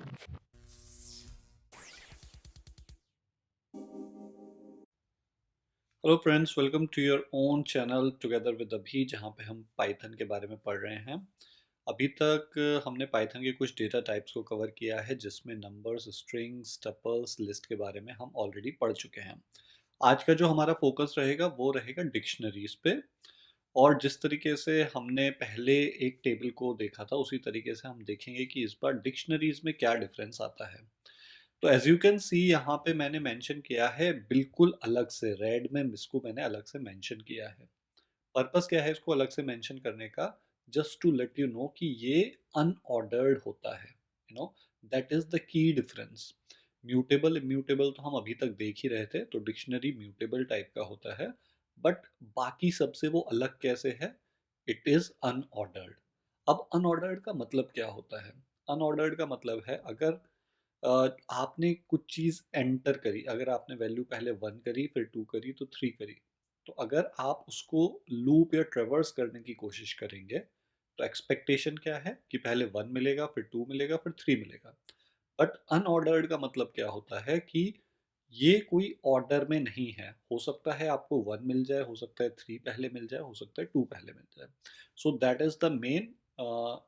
Hello friends, welcome to your own channel together with Abhi, जहाँ पे हम पाइथन के बारे में पढ़ रहे हैं। अभी तक हमने पाइथन के कुछ डेटा टाइप्स को कवर किया है, जिसमें नंबर्स, स्ट्रिंग्स, टपल्स, लिस्ट के बारे में हम ऑलरेडी पढ़ चुके हैं। आज का जो हमारा फोकस रहेगा वो रहेगा डिक्शनरीज पे। और जिस तरीके से हमने पहले एक टेबल को देखा था, उसी तरीके से हम देखेंगे कि इस बार डिक्शनरीज में क्या डिफरेंस आता है। तो एज यू कैन सी, यहाँ पे मैंने मेंशन किया है बिल्कुल अलग से, रेड में इसको मैंने अलग से मेंशन किया है। पर्पस क्या है इसको अलग से मेंशन करने का? Just to let you know कि ये अनऑर्डर्ड होता है। That is the key difference. Mutable immutable तो हम अभी तक देख ही रहे थे, तो डिक्शनरी म्यूटेबल टाइप का होता है। बट बाकी सबसे वो अलग कैसे है? It is unordered. अब अनऑर्डर्ड का मतलब क्या होता है? अनऑर्डर्ड का मतलब है, अगर आपने कुछ चीज़ एंटर करी, अगर आपने वैल्यू पहले 1 करी, फिर 2 करी, तो 3 करी, तो अगर आप उसको लूप या ट्रेवर्स करने की कोशिश करेंगे, तो एक्सपेक्टेशन क्या है कि पहले 1 मिलेगा, फिर 2 मिलेगा, फिर 3 मिलेगा। बट अनऑर्डर्ड का मतलब क्या होता है कि ये कोई ऑर्डर में नहीं है। हो सकता है आपको 1 मिल जाए, हो सकता है 3 पहले मिल जाए, हो सकता है 2 पहले मिल जाए। सो that is the main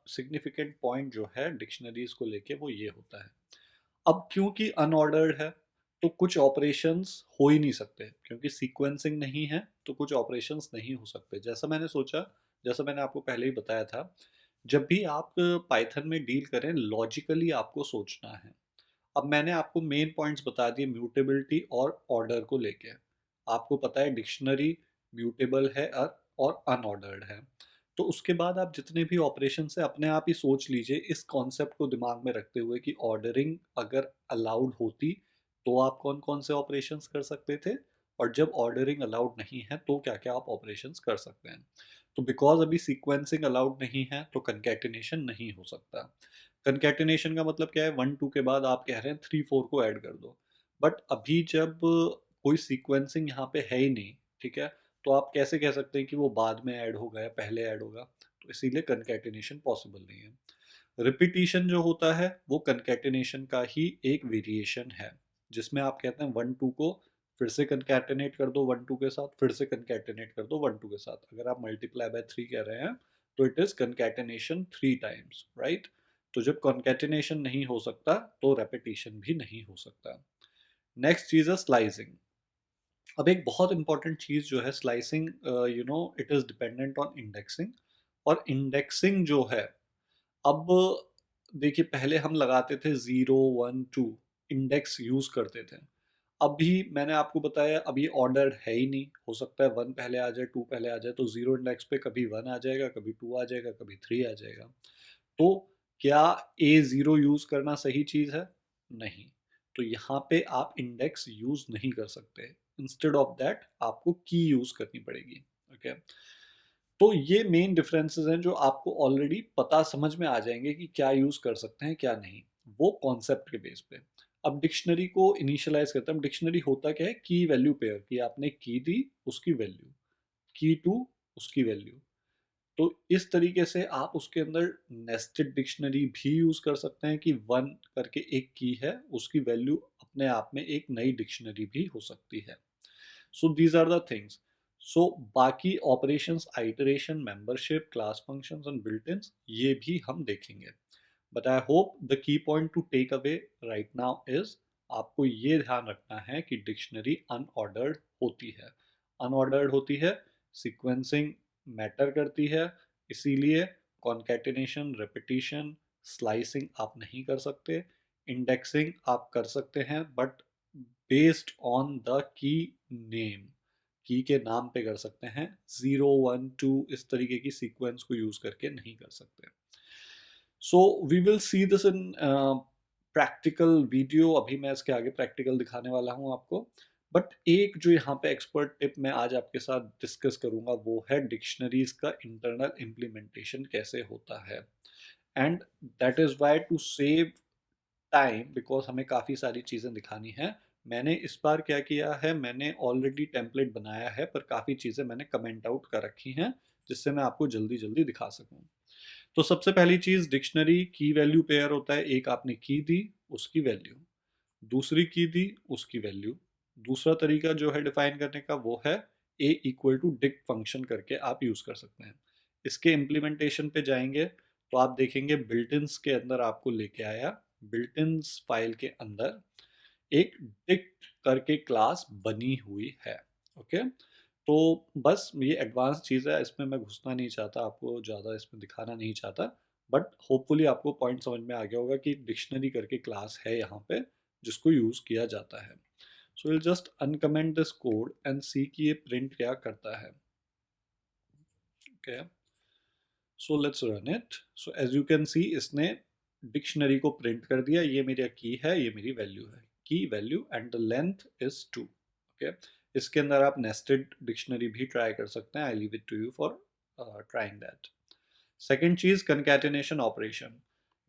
significant point जो है डिक्शनरीज को लेके, वो ये होता है। अब क्योंकि अनऑर्डर्ड है, तो कुछ ऑपरेशंस हो ही नहीं सकते, क्योंकि सीक्वेंसिंग नहीं है तो कुछ ऑपरेशंस नहीं हो सकते। जैसा मैंने आपको पहले ही बताया था, जब भी आप पाइथन में डील करें, लॉजिकली आपको सोचना है। अब मैंने आपको मेन पॉइंट्स बता दिए म्यूटेबिलिटी और ऑर्डर को लेके। आपको पता है डिक्शनरी म्यूटेबल है और अनऑर्डर्ड है। तो उसके बाद आप जितने भी ऑपरेशन है, अपने आप ही सोच लीजिए इस कॉन्सेप्ट को दिमाग में रखते हुए कि ऑर्डरिंग अगर अलाउड होती तो आप कौन कौन से ऑपरेशंस कर सकते थे, और जब ऑर्डरिंग अलाउड नहीं है तो क्या क्या आप ऑपरेशंस कर सकते हैं। तो बिकॉज अभी सीक्वेंसिंग अलाउड नहीं है, तो कंकैटिनेशन नहीं हो सकता। कंकैटिनेशन का मतलब क्या है? 1 2 के बाद आप कह रहे हैं 3 4 को ऐड कर दो। बट अभी जब कोई सीक्वेंसिंग यहाँ पे है ही नहीं, ठीक है, तो आप कैसे कह सकते हैं कि वो बाद में ऐड होगा या पहले ऐड होगा? तो इसीलिए कंकैटिनेशन पॉसिबल नहीं है। रिपीटिशन जो होता है वो कंकैटिनेशन का ही एक वेरिएशन है, जिसमें आप कहते हैं 1 2 को फिर से कंकैटिनेट कर दो 1 2 के साथ, फिर से कंकैटिनेट कर दो 1 2 के साथ। अगर आप मल्टीप्लाई बाय 3 कह रहे हैं, तो it is concatenation 3 times, right? तो जब कंकैटिनेशन नहीं हो सकता, तो रेपिटेशन भी नहीं हो सकता। नेक्स्ट चीज है स्लाइसिंग। अब एक बहुत इंपॉर्टेंट चीज जो है slicing, it is dependent on indexing. और इंडेक्सिंग जो है, अब देखिए, पहले हम लगाते थे 0 1 2, इंडेक्स यूज करते थे। अभी मैंने आपको बताया, अभी ऑर्डर है ही नहीं। हो सकता है 1 पहले आ जाए, 2 पहले आ जाए, तो 0 इंडेक्स पे कभी 1 आ जाएगा, कभी 2 आ जाएगा, कभी 3 आ जाएगा। तो क्या A0 यूज करना सही चीज है? नहीं। तो यहाँ पे आप इंडेक्स यूज नहीं कर सकते। इंस्टेड ऑफ दैट आपको की यूज करनी पड़ेगी। ओके। तो ये मेन डिफरेंसेस हैं जो आपको ऑलरेडी पता समझ में आ जाएंगे कि क्या यूज कर सकते हैं क्या नहीं, वो कॉन्सेप्ट के बेस पे। अब डिक्शनरी को इनिशियलाइज करते हैं। डिक्शनरी होता क्या है? की वैल्यू पेयर, कि आपने की दी, उसकी वैल्यू, की टू, उसकी वैल्यू। तो इस तरीके से आप उसके अंदर नेस्टेड डिक्शनरी भी यूज कर सकते हैं, कि 1 करके एक की है, उसकी वैल्यू अपने आप में एक नई डिक्शनरी भी हो सकती है। So these are the things. So बाकी operations, iteration, membership, class functions and built ins, ये भी हम देखेंगे। But I hope the key point to take away right now is, आपको ये ध्यान रखना है कि डिक्शनरी अनऑर्डर्ड होती है। अनऑर्डर्ड होती है, सीक्वेंसिंग मैटर करती है, इसीलिए कॉन्कैटिनेशन, रेपिटेशन, स्लाइसिंग आप नहीं कर सकते। इंडेक्सिंग आप कर सकते हैं, but based on the key name, की के नाम पे कर सकते हैं। 0 1 2 इस तरीके की सीक्वेंस को यूज करके नहीं कर सकते। So we will see this in practical video. अभी मैं इसके आगे प्रैक्टिकल दिखाने वाला हूँ आपको। बट एक जो यहाँ पे एक्सपर्ट टिप मैं आज आपके साथ डिस्कस करूंगा, वो है डिक्शनरीज का इंटरनल इम्प्लीमेंटेशन कैसे होता है। And that is why, to save time, because हमें काफ़ी सारी चीज़ें दिखानी है, मैंने इस बार क्या किया है, मैंने ऑलरेडी टेम्पलेट बनाया है, पर काफ़ी चीज़ें मैंने कमेंट आउट कर रखी हैं, जिससे मैं आपको जल्दी जल्दी दिखा सकूं। तो सबसे पहली चीज, डिक्शनरी की वैल्यू पेयर होता है। एक आपने की दी, उसकी वैल्यू, दूसरी की दी, उसकी वैल्यू। दूसरा तरीका जो है डिफाइन करने का वो है a equal to dict function करके आप यूज कर सकते हैं। इसके इम्प्लीमेंटेशन पे जाएंगे तो आप देखेंगे बिल्ट-इन्स के अंदर आपको लेके आया, बिल्ट-इन्स फाइल के अंदर एक डिक करके क्लास बनी हुई है। ओके, तो बस ये एडवांस चीज़ है, इसमें मैं घुसना नहीं चाहता, आपको ज़्यादा इसमें दिखाना नहीं चाहता, बट होपफुली आपको पॉइंट समझ में आ गया होगा कि डिक्शनरी करके क्लास है यहाँ पे जिसको यूज़ किया जाता है। So will just uncomment this code and see कि ये प्रिंट क्या करता है। Okay, so let's run it. So as you can see इसने डिक्शनरी को प्रिंट कर दिया। ये मेरा की है, ये मेरी वैल्यू है, की value and the length is 2। Okay, इसके अंदर आप नेस्टेड डिक्शनरी भी ट्राई कर सकते हैं। I leave it to you for trying that. Second चीज, कंकैटिनेशन ऑपरेशन।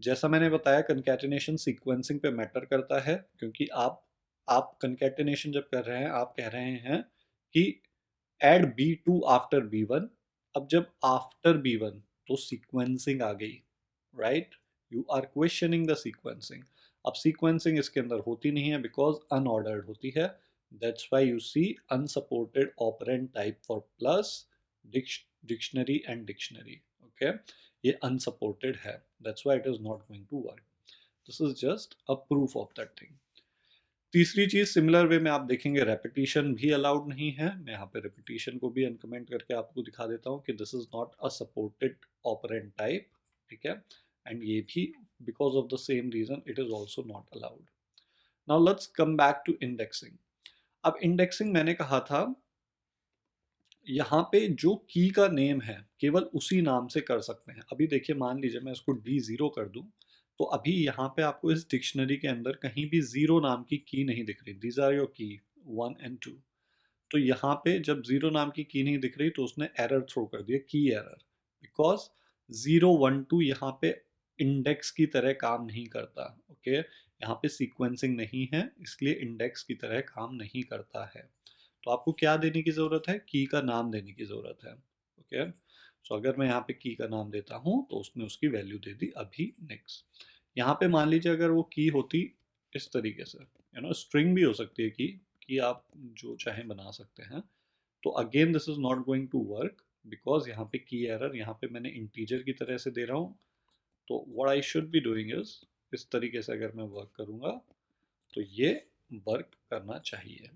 जैसा मैंने बताया, कंकैटिनेशन सीक्वेंसिंग पे मैटर करता है, क्योंकि आप कंकैटिनेशन जब कर रहे हैं, आप कह रहे हैं कि एड B2 आफ्टर B1। अब जब आफ्टर B1 तो सीक्वेंसिंग आ गई, right? You are questioning the sequencing. अब सीक्वेंसिंग इसके अंदर होती नहीं है बिकॉज अनऑर्डर्ड होती है। That's why you see unsupported operand type for plus, dictionary and dictionary. Okay, ये अनसपोर्टेड है, that's why it is not going to work. This is just a proof of that thing. तीसरी चीज, similar way में आप देखेंगे repetition भी allowed नहीं है। मैं यहाँ पे रेपिटेशन को भी अनकमेंट करके आपको दिखा देता हूँ कि this is not a supported operand type. ठीक है, एंड ये भी because of the same reason it is also not allowed. Now let's come back to indexing. अब इंडेक्सिंग मैंने कहा था, यहाँ पे जो की का नेम है केवल उसी नाम से कर सकते हैं। अभी देखिए, मान लीजिए मैं इसको D0 कर दूं, तो अभी यहाँ पे आपको इस डिक्शनरी के अंदर कहीं भी जीरो नाम की नहीं दिख रही। दीज आर योर की 1 एंड 2। तो यहाँ पे जब जीरो नाम की नहीं दिख रही तो उसने एरर थ्रो कर दिया, की एरर, बिकॉज 0 1 2 यहाँ पे इंडेक्स की तरह काम नहीं करता। ओके, यहाँ पे सीक्वेंसिंग नहीं है, इसलिए इंडेक्स की तरह काम नहीं करता है। तो आपको क्या देने की ज़रूरत है? की का नाम देने की ज़रूरत है। ओके, सो अगर मैं यहाँ पे की का नाम देता हूँ तो उसने उसकी वैल्यू दे दी अभी नेक्स्ट। यहाँ पे मान लीजिए अगर वो की होती इस तरीके से, स्ट्रिंग भी हो सकती है की आप जो चाहें बना सकते हैं, तो again this is not going to work because यहाँ पे की एरर, यहाँ पे मैंने इंटीजर की तरह से दे रहा हूँ। तो what I should be doing is, इस तरीके से अगर मैं वर्क करूँगा तो ये वर्क करना चाहिए।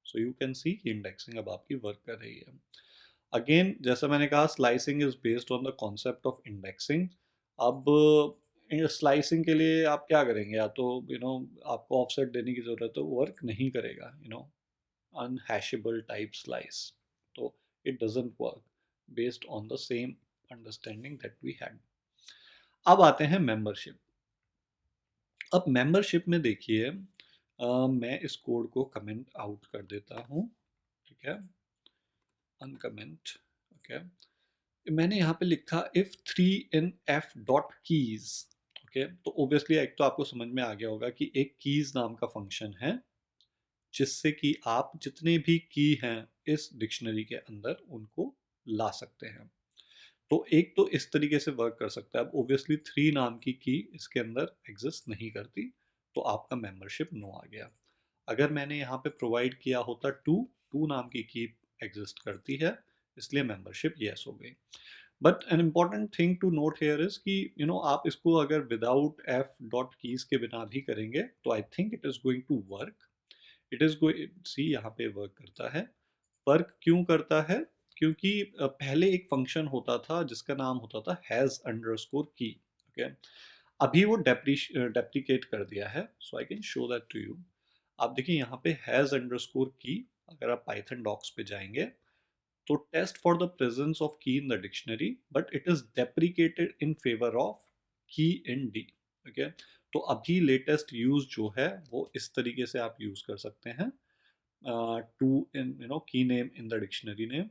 सो यू कैन सी कि इंडेक्सिंग अब आपकी वर्क कर रही है। अगेन जैसा मैंने कहा, slicing is based on the concept of indexing. अब स्लाइसिंग के लिए आप क्या करेंगे? या तो आपको ऑफसेट देने की जरूरत है, वर्क नहीं करेगा, अनहैशेबल टाइप स्लाइस। तो it doesn't work based on the same understanding that we had. अब आते हैं मेंबरशिप। अब मेंबरशिप में देखिए, मैं इस कोड को कमेंट आउट कर देता हूँ। ठीक है, अनकमेंट। ओके, मैंने यहाँ पे लिखा if 3 in f dot keys. Okay, तो ओब्वियसली एक तो आपको समझ में आ गया होगा कि एक कीज नाम का फंक्शन है जिससे कि आप जितने भी की हैं इस डिक्शनरी के अंदर उनको ला सकते हैं। तो एक तो इस तरीके से वर्क कर सकता है। अब ओब्वियसली 3 नाम की इसके अंदर एग्जिस्ट नहीं करती, तो आपका मेंबरशिप नो आ गया। अगर मैंने यहाँ पे प्रोवाइड किया होता 2 नाम की एग्जिस्ट करती है, इसलिए मेंबरशिप येस हो गई। But an important thing to note here is कि आप इसको अगर विदाउट एफ डॉट कीज के बिना भी करेंगे तो I think it is going to work. It is going, see यहाँ पे वर्क करता है। वर्क क्यों करता है? क्योंकि पहले एक फंक्शन होता था जिसका नाम होता था हैज अंडरस्कोर की। ओके, अभी वो डेप्रिकेट कर दिया है, so I can show that to you. आप देखिए यहाँ पे हैज अंडरस्कोर की, अगर आप पाइथन डॉक्स पे जाएंगे तो test for the presence of key in the dictionary, but it is deprecated in favour of key in D. Okay, तो अभी लेटेस्ट यूज जो है वो इस तरीके से आप यूज कर सकते हैं, टू इन की name in the dictionary name.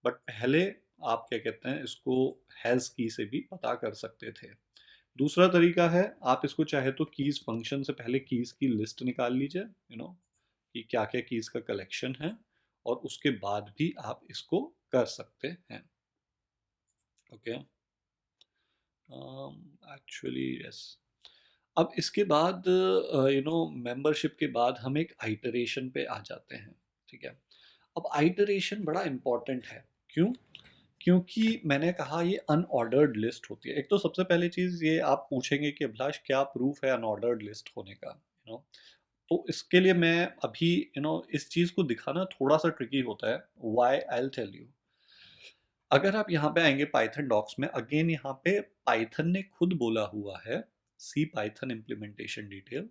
But पहले आप क्या कहते हैं, इसको हैज की से भी पता कर सकते थे। दूसरा तरीका है, आप इसको चाहे तो कीज फंक्शन से पहले कीज की लिस्ट निकाल लीजिए, कि क्या क्या कीज का कलेक्शन है, और उसके बाद भी आप इसको कर सकते हैं। Okay, actually yes. अब इसके बाद मेंबरशिप के बाद हम एक आइटरेशन पे आ जाते हैं। ठीक है। अब आइटरेशन बड़ा इम्पोर्टेंट है। क्यों? क्योंकि मैंने कहा ये अनऑर्डर्ड लिस्ट होती है। एक तो सबसे पहली चीज़ ये आप पूछेंगे कि अभिलाष क्या प्रूफ है अनऑर्डर्ड लिस्ट होने का, तो इसके लिए मैं अभी इस चीज़ को दिखाना थोड़ा सा ट्रिकी होता है। Why, I will tell you. अगर आप यहाँ पे आएंगे पाइथन डॉक्स में, अगेन यहाँ पे पाइथन ने खुद बोला हुआ है, see Python implementation detail,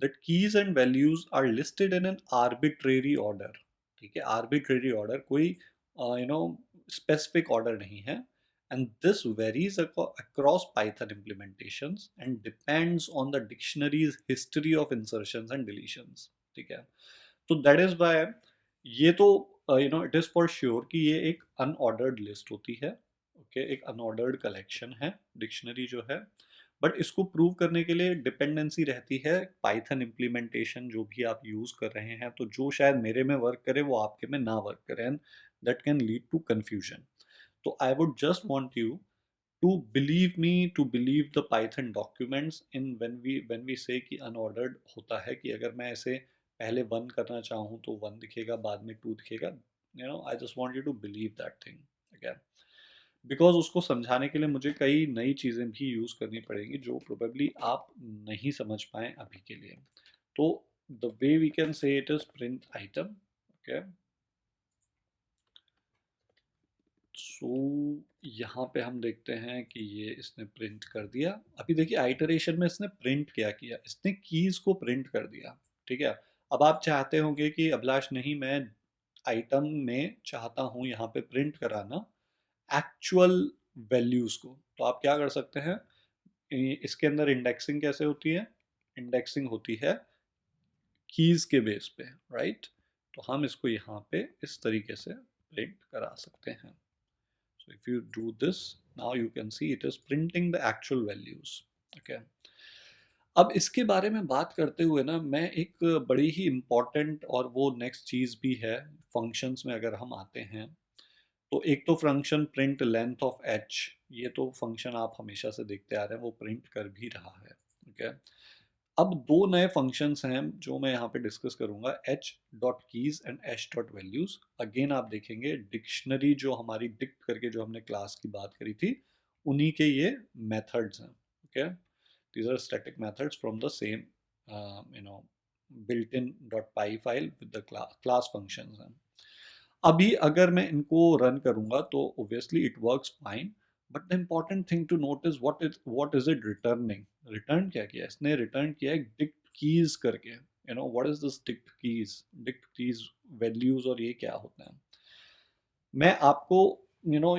that keys and values are listed in an arbitrary order. ठीक है, आर्बिट्रेरी ऑर्डर, कोई स्पेसिफिक ऑर्डर नहीं है, and this varies across Python implementations and depends on the dictionary's history of insertions and deletions. ठीक है, तो that is Y ये तो इट इज़ फॉर श्योर कि ये एक अनऑर्डर्ड लिस्ट होती है। ओके, एक अनऑर्डर्ड कलेक्शन है डिक्शनरी जो है। बट इसको प्रूव करने के लिए डिपेंडेंसी रहती है पाइथन इम्प्लीमेंटेशन जो भी आप यूज़ कर रहे हैं, तो जो शायद मेरे में वर्क करे वो आपके में ना वर्क करे, and that can lead to confusion. तो I would just want you to believe me, to believe the python documents in when we say कि unordered होता है, कि अगर मैं ऐसे पहले वन करना चाहूँ तो वन दिखेगा, बाद में टू दिखेगा। I just want you to believe that thing again, because उसको समझाने के लिए मुझे कई नई चीज़ें भी यूज़ करनी पड़ेंगी जो प्रोबेबली आप नहीं समझ पाए अभी के लिए। तो the way we can say it is print item. Okay, so यहाँ पे हम देखते हैं कि ये इसने प्रिंट कर दिया। अभी देखिए आइटरेशन में इसने प्रिंट क्या किया, इसने कीज को प्रिंट कर दिया। ठीक है, अब आप चाहते होंगे कि अभिलाष नहीं, मैं आइटम में चाहता हूँ यहाँ पे प्रिंट कराना एक्चुअल वैल्यूज को, तो आप क्या कर सकते हैं, इसके अंदर इंडेक्सिंग कैसे होती है? इंडेक्सिंग होती है कीज के बेस पे, राइट? तो हम इसको यहाँ पे इस तरीके से प्रिंट करा सकते हैं। So if you do this, now you can see it is printing the actual values. Okay. अब इसके बारे में बात करते हुए ना, मैं एक बड़ी ही इम्पॉर्टेंट और वो नेक्स्ट चीज़ भी है, फंक्शंस में अगर हम आते हैं तो एक तो function print length of H, ये तो फंक्शन आप हमेशा से देखते आ रहे हैं, वो प्रिंट कर भी रहा है। ओके, अब दो नए फंक्शंस हैं जो मैं यहाँ पे डिस्कस करूंगा, H dot keys and H dot values. Again आप देखेंगे डिक्शनरी जो हमारी डिक्ट करके जो हमने क्लास की बात करी थी, उन्हीं के ये मेथड्स हैं। Okay, these are static methods from the same built in .py file with the class functions हैं। अभी अगर मैं इनको रन करूंगा तो obviously it works fine, but the important thing to note is what is it returning. Return क्या किया इसने? रिटर्न किया है डिक्ट कीज करके। What is this dict keys? Dict keys values, और ये क्या होता है? मैं आपको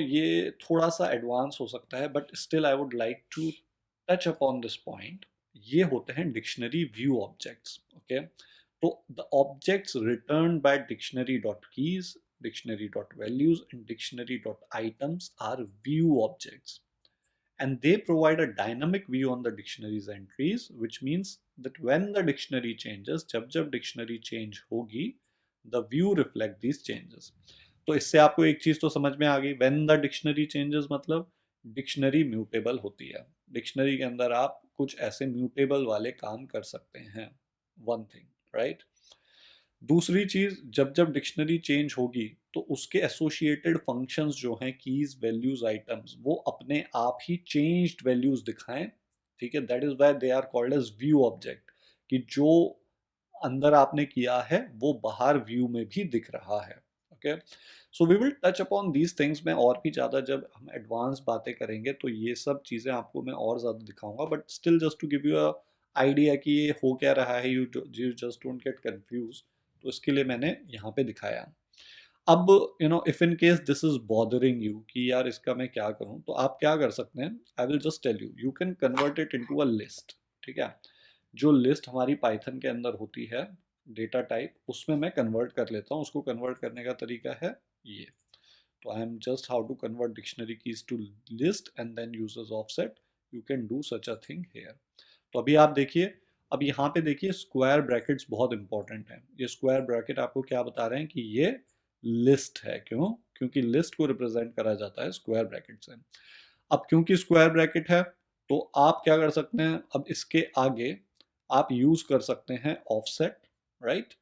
ये थोड़ा सा एडवांस हो सकता है, but still I would like to touch upon this point. ये होते हैं डिक्शनरी व्यू ऑब्जेक्ट्स। ओके, तो the objects return by dictionary dot keys, dictionary dot values and dictionary dot items are view objects, and they provide a dynamic view on the dictionary's entries, which means that when the dictionary changes, जब dictionary change होगी, the view reflect these changes। तो इससे आपको एक चीज तो समझ में आ गई, when the dictionary changes मतलब डिक्शनरी म्यूटेबल होती है। डिक्शनरी के अंदर आप कुछ ऐसे म्यूटेबल वाले काम कर सकते हैं, वन थिंग, राइट? दूसरी चीज, जब डिक्शनरी चेंज होगी तो उसके एसोसिएटेड फंक्शंस जो हैं, कीज वैल्यूज आइटम्स, वो अपने आप ही चेंज्ड वैल्यूज दिखाएं। ठीक है, that is why they are called as view object, कि जो अंदर आपने किया है वो बाहर व्यू में भी दिख रहा है। Okay, so we will touch upon these things. मैं और भी ज़्यादा जब हम एडवांस बातें करेंगे तो ये सब चीज़ें आपको मैं और ज़्यादा दिखाऊंगा, but still just to give you a idea कि ये हो क्या रहा है, you just don't get confuse, तो इसके लिए मैंने यहाँ पे दिखाया। अब if in case this is bothering you कि यार इसका मैं क्या करूँ, तो आप क्या कर सकते हैं, I will just tell you, you can convert it into a list. ठीक है, जो लिस्ट हमारी पाइथन के अंदर होती है डेटा टाइप, उसमें मैं कन्वर्ट कर लेता हूँ। उसको कन्वर्ट करने का तरीका है ये। तो I am just how to convert dictionary keys to list and then users offset, you can do such a thing here. तो अभी आप देखिए, अब यहाँ पे देखिए स्क्वायर ब्रैकेट्स बहुत इंपॉर्टेंट हैं। ये स्क्वायर ब्रैकेट आपको क्या बता रहे हैं कि ये लिस्ट है। क्योंकि लिस्ट को रिप्रेजेंट करा जाता है स्क्वायर ब्रैकेट से। अब क्योंकि स्क्वायर ब्रैकेट है तो आप क्या कर सकते हैं, अब इसके आगे आप यूज़ कर सकते हैं ऑफसेट, राइट?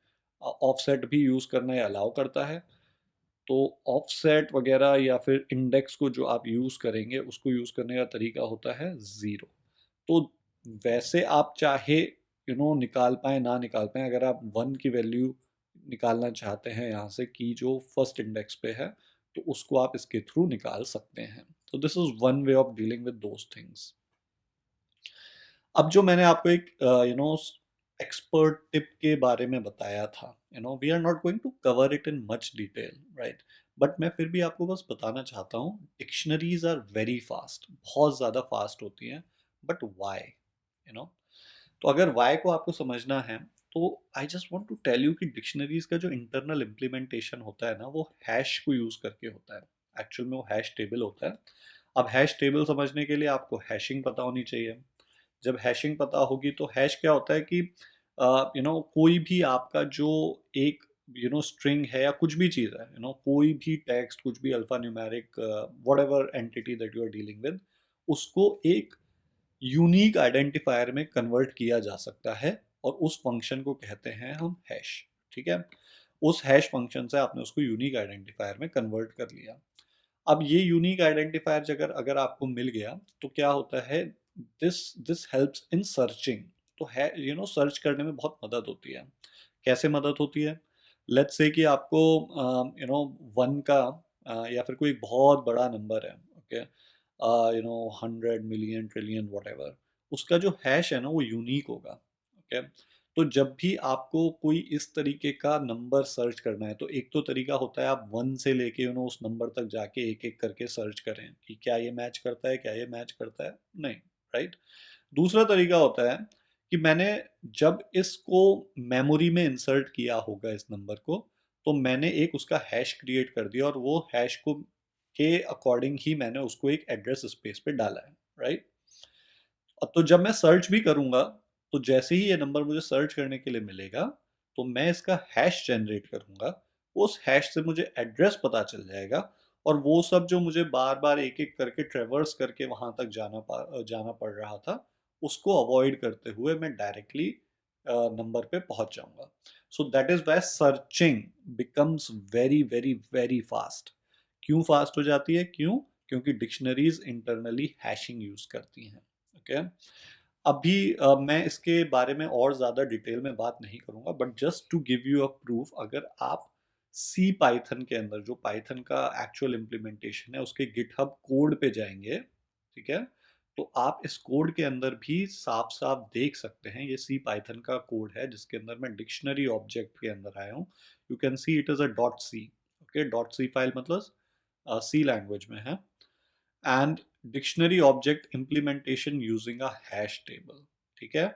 ऑफसेट भी यूज़ करना ये अलाउ करता है। तो ऑफसेट वगैरह या फिर इंडेक्स को जो आप यूज़ करेंगे उसको यूज़ करने का तरीका होता है ज़ीरो। तो वैसे आप चाहे निकाल पाएँ ना निकाल पाएँ, अगर आप 1 की वैल्यू निकालना चाहते हैं यहाँ से की जो फर्स्ट इंडेक्स पे है, तो उसको आप इसके थ्रू निकाल सकते हैं। तो this is one way of dealing with those things. अब जो मैंने आपको एक एक्सपर्ट टिप के बारे में बताया था, we are not going to cover it in much detail, right? But मैं फिर भी आपको बस बताना चाहता हूँ, डिक्शनरीज आर वेरी फास्ट, बहुत ज़्यादा फास्ट होती हैं। बट वाई, नो तो अगर वाई को आपको समझना है, तो I just want to tell you कि डिक्शनरीज का जो इंटरनल इम्प्लीमेंटेशन होता है ना, वो हैश को यूज़ करके होता है। एक्चुअल में वो हैश टेबल होता है। अब हैश टेबल समझने के लिए आपको हैशिंग पता होनी चाहिए। जब हैशिंग पता होगी तो हैश क्या होता है कि कोई भी आपका जो एक स्ट्रिंग है या कुछ भी चीज़ है, कोई भी टेक्स्ट, कुछ भी alphanumeric whatever entity that you are dealing with, उसको एक यूनिक आइडेंटिफायर में कन्वर्ट किया जा सकता है, और उस फंक्शन को कहते हैं हम हैश। ठीक है? उस हैश फंक्शन से आपने उसको यूनिक आइडेंटिफायर में कन्वर्ट कर लिया। अब ये यूनिक आइडेंटिफायर अगर अगर आपको मिल गया, तो क्या होता है, this this helps in searching. तो है, सर्च करने में बहुत मदद होती है। कैसे मदद होती है? लेट्स से कि आपको 1 का या फिर कोई बहुत बड़ा नंबर है, ओके, 100 मिलियन ट्रिलियन व्हाटएवर, उसका जो हैश है ना वो यूनिक होगा। ओके, तो जब भी आपको कोई इस तरीके का नंबर सर्च करना है, तो एक तो तरीका होता है आप 1 से लेके उस नंबर तक जाके एक एक करके सर्च करें कि क्या ये मैच करता है, क्या ये मैच करता है, नहीं, राइट? दूसरा तरीका होता है कि मैंने जब इसको मेमोरी में इंसर्ट किया होगा इस नंबर को, तो मैंने एक उसका हैश क्रिएट कर दिया, और वो हैश को के अकॉर्डिंग ही मैंने उसको एक एड्रेस स्पेस पे डाला है, राइट? अब तो जब मैं सर्च भी करूंगा, तो जैसे ही ये नंबर मुझे सर्च करने के लिए मिलेगा, तो मैं इसका हैश जनरेट करूंगा। उस हैश से मुझे एड्रेस पता चल जाएगा, और वो सब जो मुझे बार बार एक एक करके ट्रेवर्स करके वहां तक जाना पड़ रहा था, उसको अवॉइड करते हुए मैं डायरेक्टली नंबर पे पहुंच जाऊंगा। So that is why searching becomes very very very fast. क्यों फास्ट हो जाती है? क्योंकि डिक्शनरीज इंटरनली हैशिंग यूज करती हैं। ओके, अभी मैं इसके बारे में और ज़्यादा डिटेल में बात नहीं करूंगा, but just to give you a proof, अगर आप सी पाइथन के अंदर जो पाइथन का एक्चुअल इम्प्लीमेंटेशन है उसके गिटहब कोड पे जाएंगे, ठीक है, तो आप इस कोड के अंदर भी साफ साफ देख सकते हैं, ये सी पाइथन का कोड है जिसके अंदर मैं डिक्शनरी ऑब्जेक्ट के अंदर आया हूँ। You can see it is a dot C. Okay, dot C file मतलब सी लैंग्वेज में है। And dictionary object implementation using a hash table. ठीक है,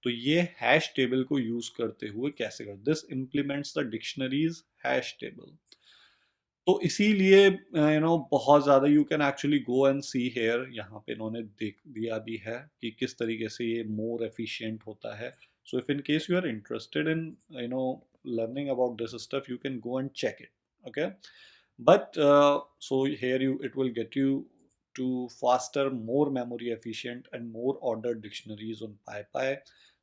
तो ये हैश टेबल को यूज करते हुए कैसे कर, this implements the dictionaries hash table. तो इसीलिए बहुत ज़्यादा you can actually go and see here, यहाँ पे इन्होंने देख दिया भी है कि किस तरीके से ये मोर एफिशिएंट होता है। So if in case you are interested in learning about this stuff, you can go and check it. Okay, but so here you it will get you to faster, more memory efficient and more ordered dictionaries on PyPy।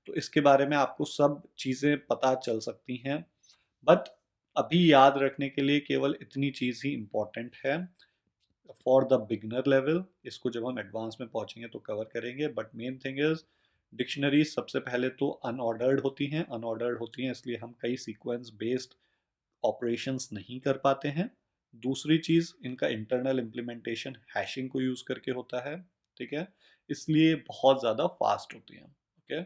तो इसके बारे में आपको सब चीज़ें पता चल सकती हैं, बट अभी याद रखने के लिए केवल इतनी चीज़ ही इम्पोर्टेंट है फॉर द बिगनर लेवल। इसको जब हम एडवांस में पहुंचेंगे तो कवर करेंगे, but main thing is dictionary सबसे पहले तो अनऑर्डर्ड होती हैं। अनऑर्डर्ड होती हैं इसलिए हम कई सीक्वेंस बेस्ड ऑपरेशंस नहीं कर पाते हैं। दूसरी चीज़, इनका इंटरनल इम्प्लीमेंटेशन हैशिंग को यूज़ करके होता है, ठीक है, इसलिए बहुत ज़्यादा फास्ट होती हैं। ओके,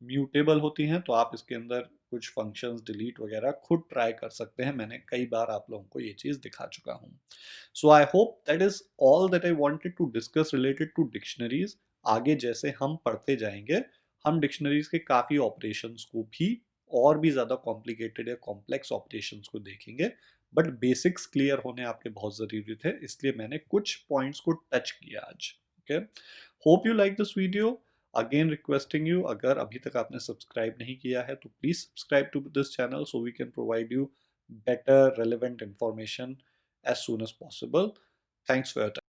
म्यूटेबल होती हैं, तो आप इसके अंदर कुछ फंक्शंस डिलीट वगैरह खुद ट्राई कर सकते हैं। मैंने कई बार आप लोगों को ये चीज़ दिखा चुका हूँ। So I hope that is all that I wanted to discuss related to dictionaries. आगे जैसे हम पढ़ते जाएंगे, हम डिक्शनरीज के काफ़ी ऑपरेशंस को भी, और भी ज़्यादा कॉम्प्लिकेटेड या कॉम्प्लेक्स ऑपरेशंस को देखेंगे, बट बेसिक्स क्लियर होने आपके बहुत ज़रूरी थे, इसलिए मैंने कुछ पॉइंट्स को टच किया आज। Okay, hope you like this video. Again requesting you, अगर अभी तक आपने सब्सक्राइब नहीं किया है तो please subscribe to this channel so we can provide you better relevant information as soon as possible. Thanks for your time.